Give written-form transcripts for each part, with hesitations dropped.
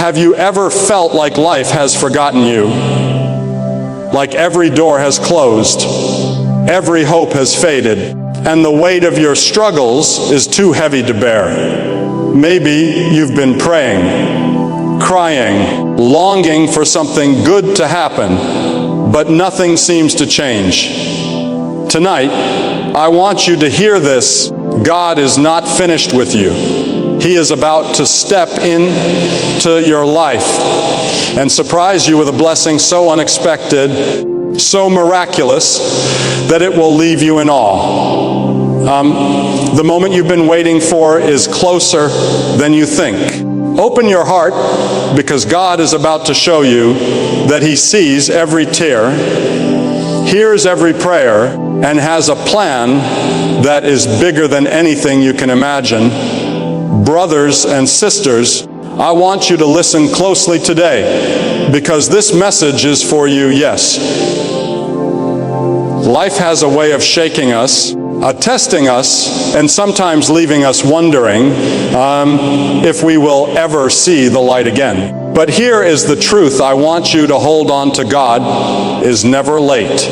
Have you ever felt like life has forgotten you? Like every door has closed, every hope has faded, and the weight of your struggles is too heavy to bear. Maybe you've been praying, crying, longing for something good to happen, but nothing seems to change. Tonight, I want you to hear this. God is not finished with you. He is about to step into your life and surprise you with a blessing so unexpected, so miraculous, that it will leave you in awe. The moment you've been waiting for is closer than you think. Open your heart, because God is about to show you that He sees every tear, hears every prayer, and has a plan that is bigger than anything you can imagine. Brothers and sisters, I want you to listen closely today, because this message is for you, yes. Life has a way of shaking us, testing us, and sometimes leaving us wondering if we will ever see the light again. But here is the truth I want you to hold on to. God is never late.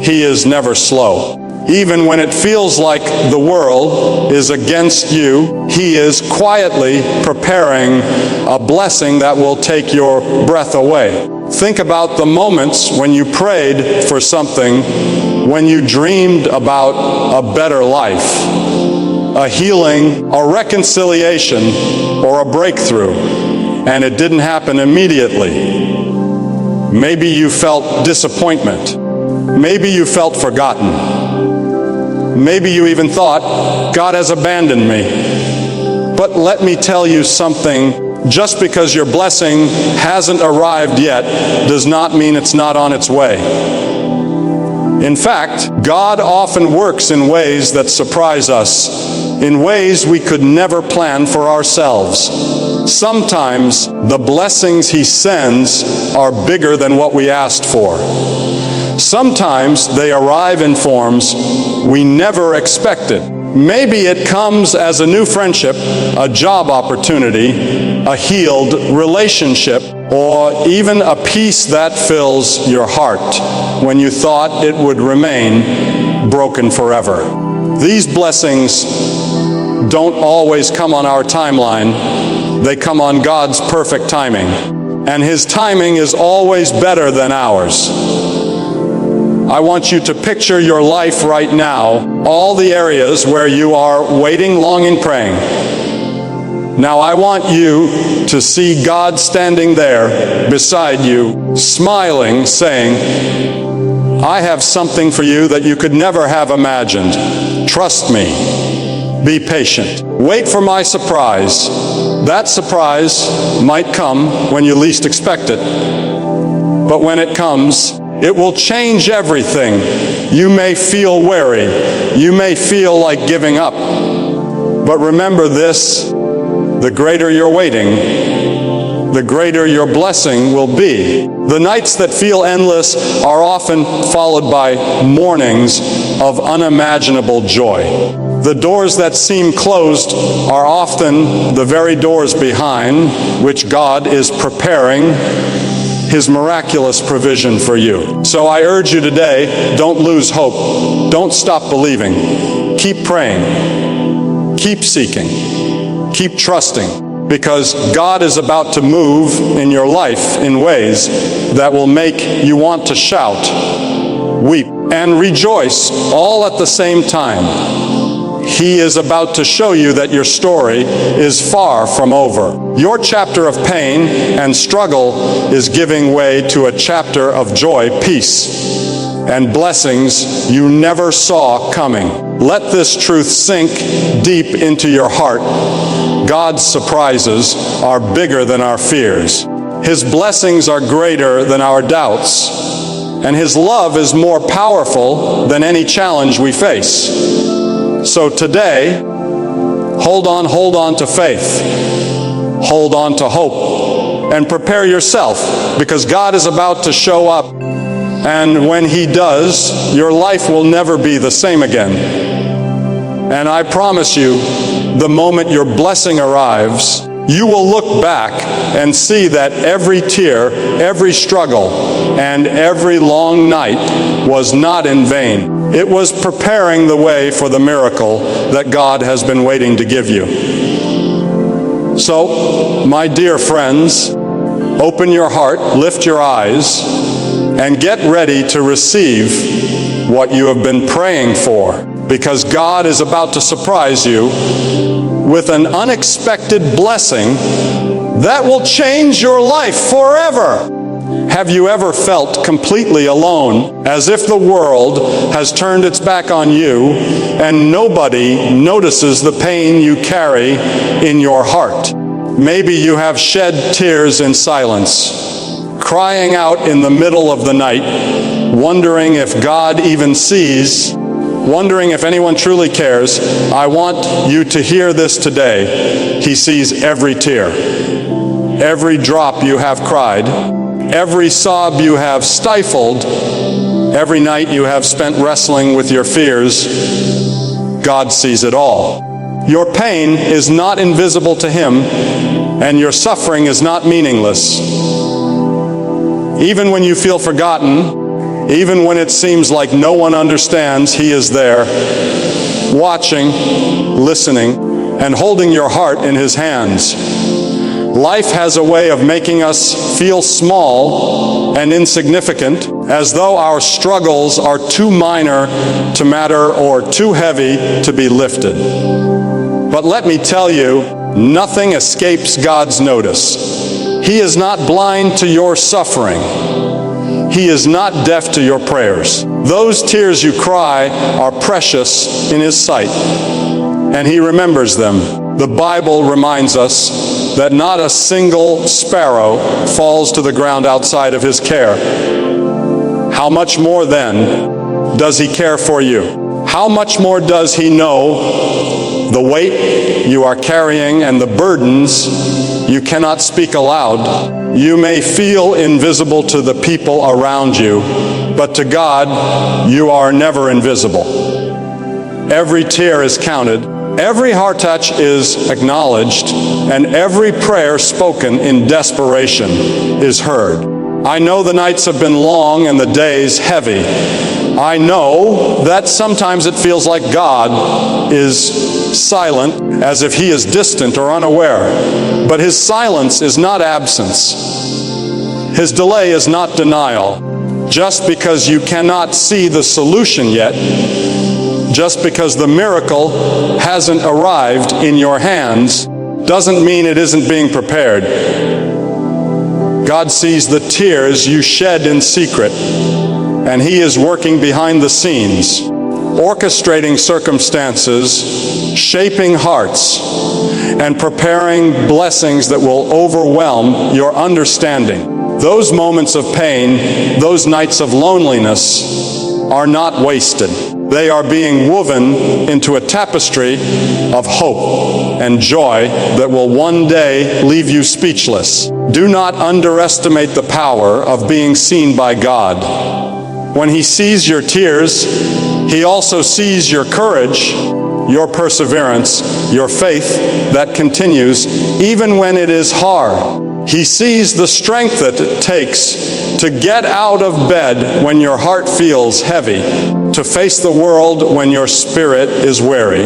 He is never slow. Even when it feels like the world is against you, He is quietly preparing a blessing that will take your breath away. Think about the moments when you prayed for something, when you dreamed about a better life, a healing, a reconciliation, or a breakthrough, and it didn't happen immediately. Maybe you felt disappointment. Maybe you felt forgotten. Maybe you even thought, God has abandoned me. But let me tell you something. Just because your blessing hasn't arrived yet does not mean it's not on its way. In fact, God often works in ways that surprise us, in ways we could never plan for ourselves. Sometimes the blessings He sends are bigger than what we asked for. Sometimes they arrive in forms we never expected. Maybe it comes as a new friendship, a job opportunity, a healed relationship, or even a peace that fills your heart when you thought it would remain broken forever. These blessings don't always come on our timeline. They come on God's perfect timing. And His timing is always better than ours. I want you to picture your life right now, all the areas where you are waiting, longing, praying. Now I want you to see God standing there beside you, smiling, saying, I have something for you that you could never have imagined. Trust me. Be patient. Wait for my surprise. That surprise might come when you least expect it. But when it comes, it will change everything. You may feel weary. You may feel like giving up. But remember this, the greater you're waiting, the greater your blessing will be. The nights that feel endless are often followed by mornings of unimaginable joy. The doors that seem closed are often the very doors behind which God is preparing His miraculous provision for you. So I urge you today, don't lose hope. Don't stop believing. Keep praying. Keep seeking. Keep trusting, because God is about to move in your life in ways that will make you want to shout, weep, and rejoice all at the same time. He is about to show you that your story is far from over. Your chapter of pain and struggle is giving way to a chapter of joy, peace, and blessings you never saw coming. Let this truth sink deep into your heart. God's surprises are bigger than our fears. His blessings are greater than our doubts. And His love is more powerful than any challenge we face. So today, hold on to faith. Hold on to hope. And prepare yourself, because God is about to show up. And when He does, your life will never be the same again. And I promise you, the moment your blessing arrives, You will look back and see that every tear, every struggle, and every long night was not in vain. It was preparing the way for the miracle that God has been waiting to give you. So, my dear friends, open your heart, lift your eyes, and get ready to receive what you have been praying for, because God is about to surprise you with an unexpected blessing that will change your life forever. Have you ever felt completely alone, as if the world has turned its back on you and nobody notices the pain you carry in your heart? Maybe you have shed tears in silence, crying out in the middle of the night, wondering if God even sees, wondering if anyone truly cares. I want you to hear this today. He sees every tear, every drop you have cried, every sob you have stifled, every night you have spent wrestling with your fears. God sees it all. Your pain is not invisible to Him, and your suffering is not meaningless. Even when you feel forgotten, even when it seems like no one understands, He is there, watching, listening, and holding your heart in His hands. Life has a way of making us feel small and insignificant, as though our struggles are too minor to matter or too heavy to be lifted. But let me tell you, nothing escapes God's notice. He is not blind to your suffering. He is not deaf to your prayers. Those tears you cry are precious in His sight, and He remembers them. The Bible reminds us that not a single sparrow falls to the ground outside of His care. How much more then does He care for you? How much more does He know the weight you are carrying and the burdens you cannot speak aloud? You may feel invisible to the people around you, but to God, you are never invisible. Every tear is counted, every heart touch is acknowledged, and every prayer spoken in desperation is heard. I know the nights have been long and the days heavy. I know that sometimes it feels like God is silent, as if He is distant or unaware. But His silence is not absence. His delay is not denial. Just because you cannot see the solution yet, just because the miracle hasn't arrived in your hands, doesn't mean it isn't being prepared. God sees the tears you shed in secret, and He is working behind the scenes, orchestrating circumstances, shaping hearts, and preparing blessings that will overwhelm your understanding. Those moments of pain, those nights of loneliness are not wasted. They are being woven into a tapestry of hope and joy that will one day leave you speechless. Do not underestimate the power of being seen by God. When He sees your tears, He also sees your courage, your perseverance, your faith that continues even when it is hard. He sees the strength that it takes to get out of bed when your heart feels heavy, to face the world when your spirit is weary.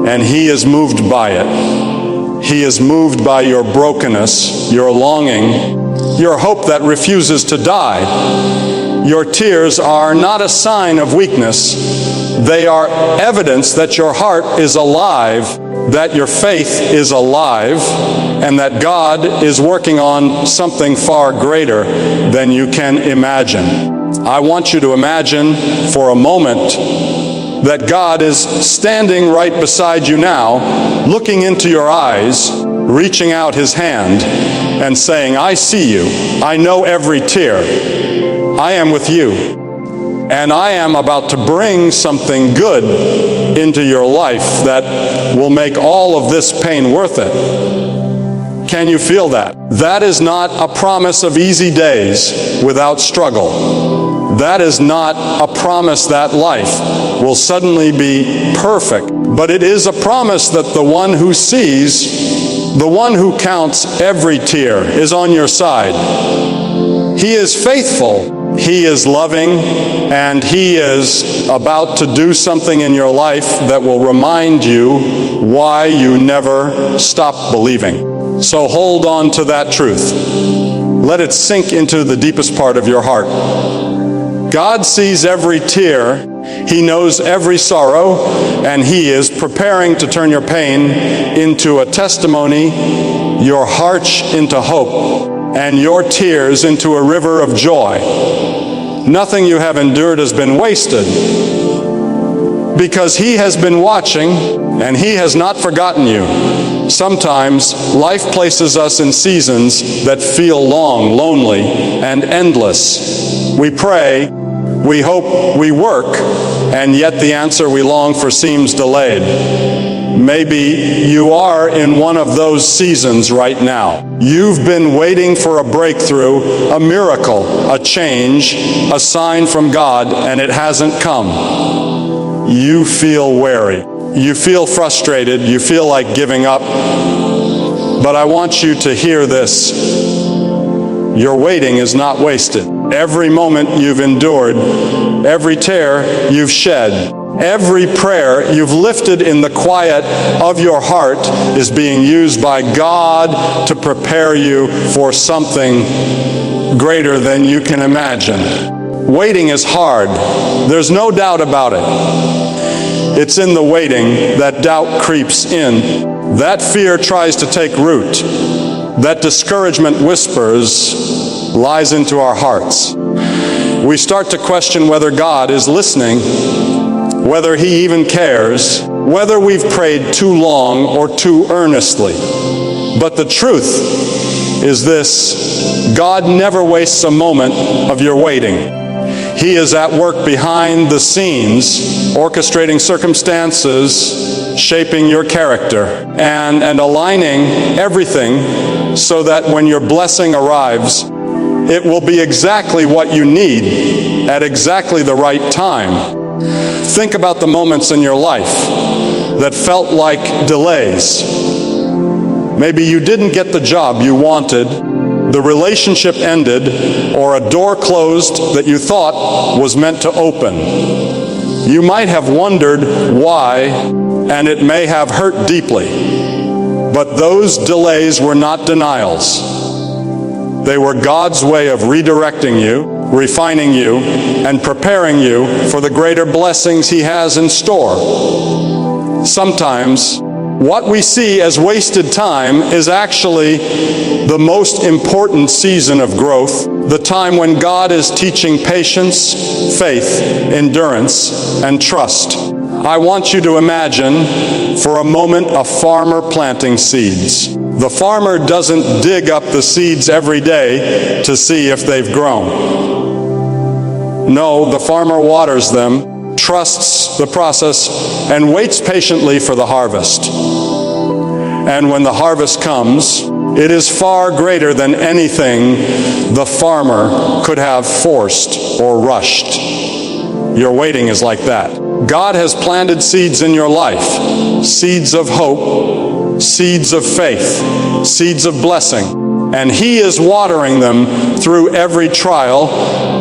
And He is moved by it. He is moved by your brokenness, your longing, your hope that refuses to die. Your tears are not a sign of weakness. They are evidence that your heart is alive, that your faith is alive, and that God is working on something far greater than you can imagine. I want you to imagine for a moment that God is standing right beside you now, looking into your eyes, reaching out His hand, and saying, I see you. I know every tear. I am with you. And I am about to bring something good into your life that will make all of this pain worth it. Can you feel that? That is not a promise of easy days without struggle. That is not a promise that life will suddenly be perfect. But it is a promise that the one who sees The one who counts every tear is on your side. He is faithful, He is loving, and He is about to do something in your life that will remind you why you never stop believing. So hold on to that truth. Let it sink into the deepest part of your heart. God sees every tear, He knows every sorrow, and He is preparing to turn your pain into a testimony, your heart into hope, and your tears into a river of joy. Nothing you have endured has been wasted, because He has been watching and He has not forgotten you. Sometimes life places us in seasons that feel long, lonely, and endless. We pray, we hope, we work, and yet the answer we long for seems delayed. Maybe you are in one of those seasons right now. You've been waiting for a breakthrough, a miracle, a change, a sign from God, and it hasn't come. You feel weary. You feel frustrated. You feel like giving up. But I want you to hear this. Your waiting is not wasted. Every moment you've endured, every tear you've shed, every prayer you've lifted in the quiet of your heart is being used by God to prepare you for something greater than you can imagine. Waiting is hard. There's no doubt about it. It's in the waiting that doubt creeps in. That fear tries to take root. That discouragement whispers lies into our hearts. We start to question whether God is listening, whether He even cares, whether we've prayed too long or too earnestly. But the truth is this: God never wastes a moment of your waiting. He is at work behind the scenes, orchestrating circumstances, shaping your character, and aligning everything so that when your blessing arrives, it will be exactly what you need at exactly the right time. Think about the moments in your life that felt like delays. Maybe you didn't get the job you wanted, the relationship ended, or a door closed that you thought was meant to open. You might have wondered why, and it may have hurt deeply. But those delays were not denials. They were God's way of redirecting you, refining you, and preparing you for the greater blessings He has in store. Sometimes, what we see as wasted time is actually the most important season of growth, the time when God is teaching patience, faith, endurance, and trust. I want you to imagine for a moment a farmer planting seeds. The farmer doesn't dig up the seeds every day to see if they've grown. No, the farmer waters them, trusts the process, and waits patiently for the harvest. And when the harvest comes, it is far greater than anything the farmer could have forced or rushed. Your waiting is like that. God has planted seeds in your life, seeds of hope, seeds of faith, seeds of blessing, and He is watering them through every trial,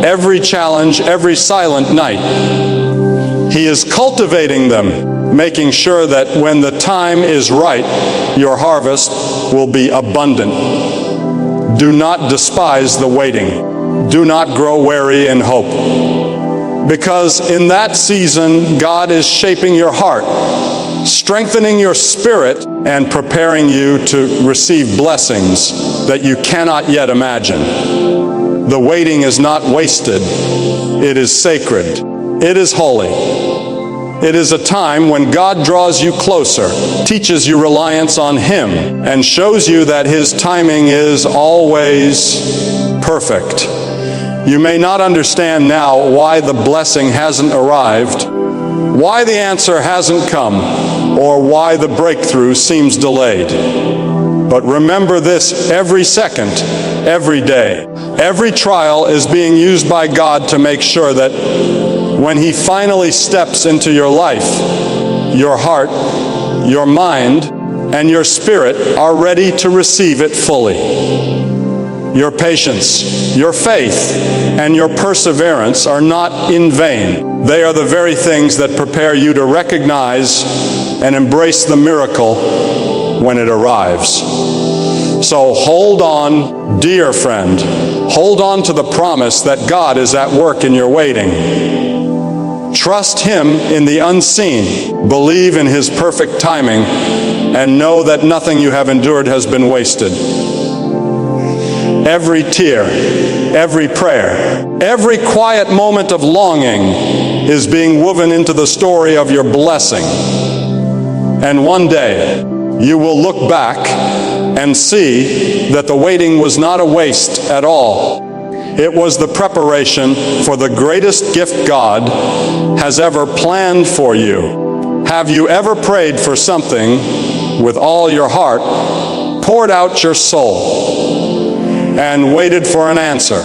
every challenge, every silent night. He is cultivating them, making sure that when the time is right, your harvest will be abundant. Do not despise the waiting. Do not grow weary in hope. Because in that season, God is shaping your heart, strengthening your spirit, and preparing you to receive blessings that you cannot yet imagine. The waiting is not wasted. It is sacred. It is holy. It is a time when God draws you closer, teaches you reliance on Him, and shows you that His timing is always perfect. You may not understand now why the blessing hasn't arrived, why the answer hasn't come, or why the breakthrough seems delayed. But remember this every second, every day. Every trial is being used by God to make sure that when He finally steps into your life, your heart, your mind, and your spirit are ready to receive it fully. Your patience, your faith, and your perseverance are not in vain. They are the very things that prepare you to recognize and embrace the miracle when it arrives. So hold on, dear friend. Hold on to the promise that God is at work in your waiting. Trust Him in the unseen. Believe in His perfect timing, and know that nothing you have endured has been wasted. Every tear, every prayer, every quiet moment of longing is being woven into the story of your blessing. And one day, you will look back and see that the waiting was not a waste at all. It was the preparation for the greatest gift God has ever planned for you. Have you ever prayed for something with all your heart, poured out your soul, and waited for an answer,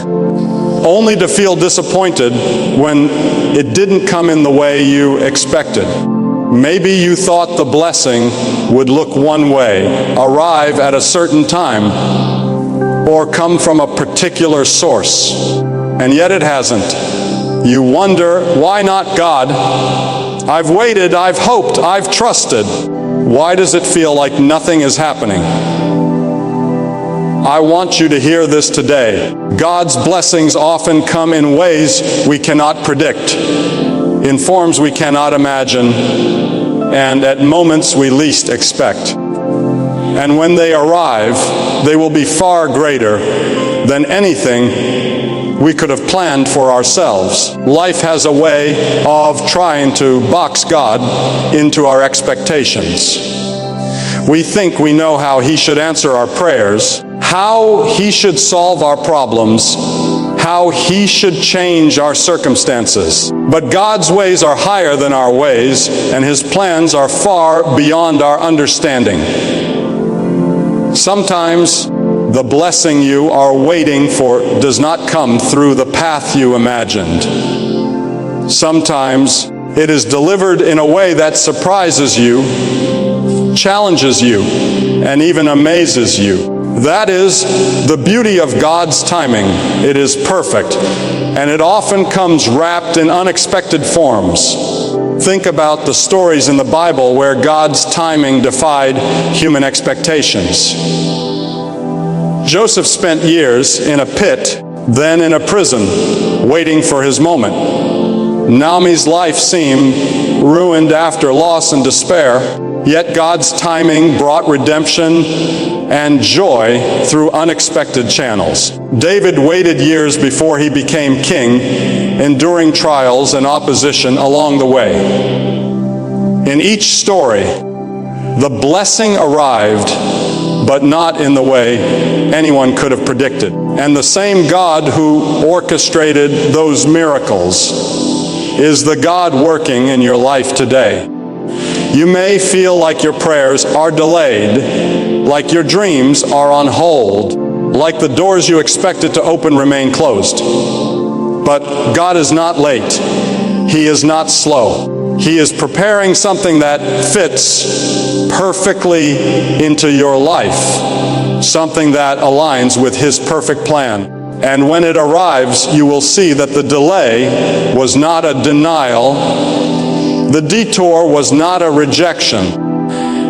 only to feel disappointed when it didn't come in the way you expected? Maybe you thought the blessing would look one way, arrive at a certain time, or come from a particular source, and yet it hasn't. You wonder, why not God? I've waited, I've hoped, I've trusted. Why does it feel like nothing is happening? I want you to hear this today. God's blessings often come in ways we cannot predict, in forms we cannot imagine, and at moments we least expect. And when they arrive, they will be far greater than anything we could have planned for ourselves. Life has a way of trying to box God into our expectations. We think we know how He should answer our prayers, how He should solve our problems, how He should change our circumstances. But God's ways are higher than our ways, and His plans are far beyond our understanding. Sometimes the blessing you are waiting for does not come through the path you imagined. Sometimes it is delivered in a way that surprises you, challenges you, and even amazes you. That is the beauty of God's timing. It is perfect, and it often comes wrapped in unexpected forms. Think about the stories in the Bible where God's timing defied human expectations. Joseph spent years in a pit, then in a prison, waiting for his moment. Naomi's life seemed ruined after loss and despair, yet God's timing brought redemption and joy through unexpected channels. David waited years before he became king, enduring trials and opposition along the way. In each story, the blessing arrived, but not in the way anyone could have predicted. And the same God who orchestrated those miracles is the God working in your life today. You may feel like your prayers are delayed, like your dreams are on hold, like the doors you expected to open remain closed. But God is not late. He is not slow. He is preparing something that fits perfectly into your life, something that aligns with His perfect plan. And when it arrives, you will see that the delay was not a denial, the detour was not a rejection,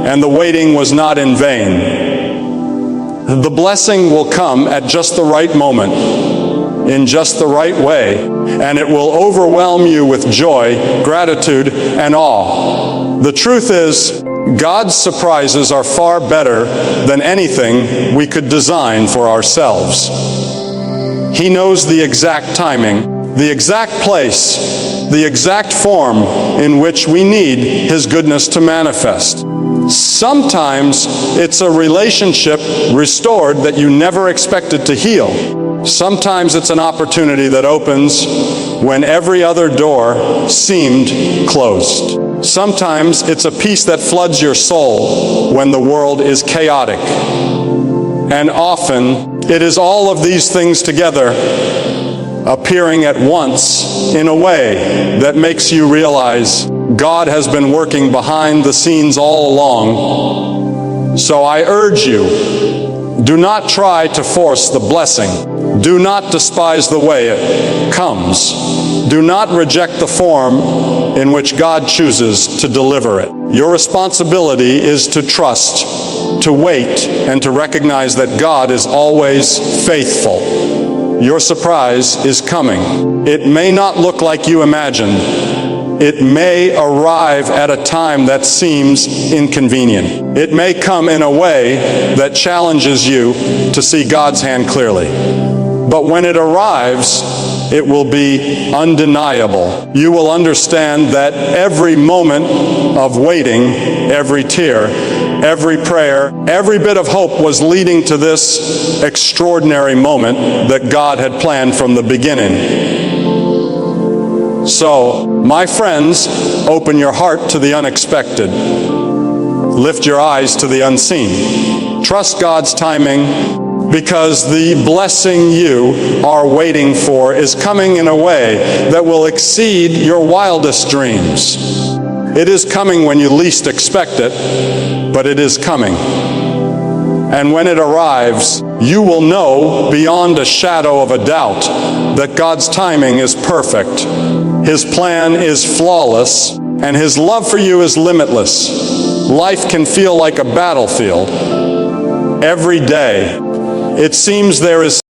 and the waiting was not in vain. The blessing will come at just the right moment, in just the right way, and it will overwhelm you with joy, gratitude, and awe. The truth is, God's surprises are far better than anything we could design for ourselves. He knows the exact timing, the exact place, the exact form in which we need His goodness to manifest. Sometimes it's a relationship restored that you never expected to heal. Sometimes it's an opportunity that opens when every other door seemed closed. Sometimes it's a peace that floods your soul when the world is chaotic. And often it is all of these things together appearing at once in a way that makes you realize God has been working behind the scenes all along, So I urge you, do not try to force the blessing. Do not despise the way it comes. Do not reject the form in which God chooses to deliver it. Your responsibility is to trust, to wait, and to recognize that God is always faithful. Your surprise is coming. It may not look like you imagined. It may arrive at a time that seems inconvenient. It may come in a way that challenges you to see God's hand clearly. But when it arrives, it will be undeniable. You will understand that every moment of waiting, every tear, every prayer, every bit of hope was leading to this extraordinary moment that God had planned from the beginning. So, my friends, open your heart to the unexpected. Lift your eyes to the unseen. Trust God's timing, because the blessing you are waiting for is coming in a way that will exceed your wildest dreams. It is coming when you least expect it, but it is coming. And when it arrives, you will know beyond a shadow of a doubt that God's timing is perfect. His plan is flawless, and His love for you is limitless. Life can feel like a battlefield. Every day, it seems there is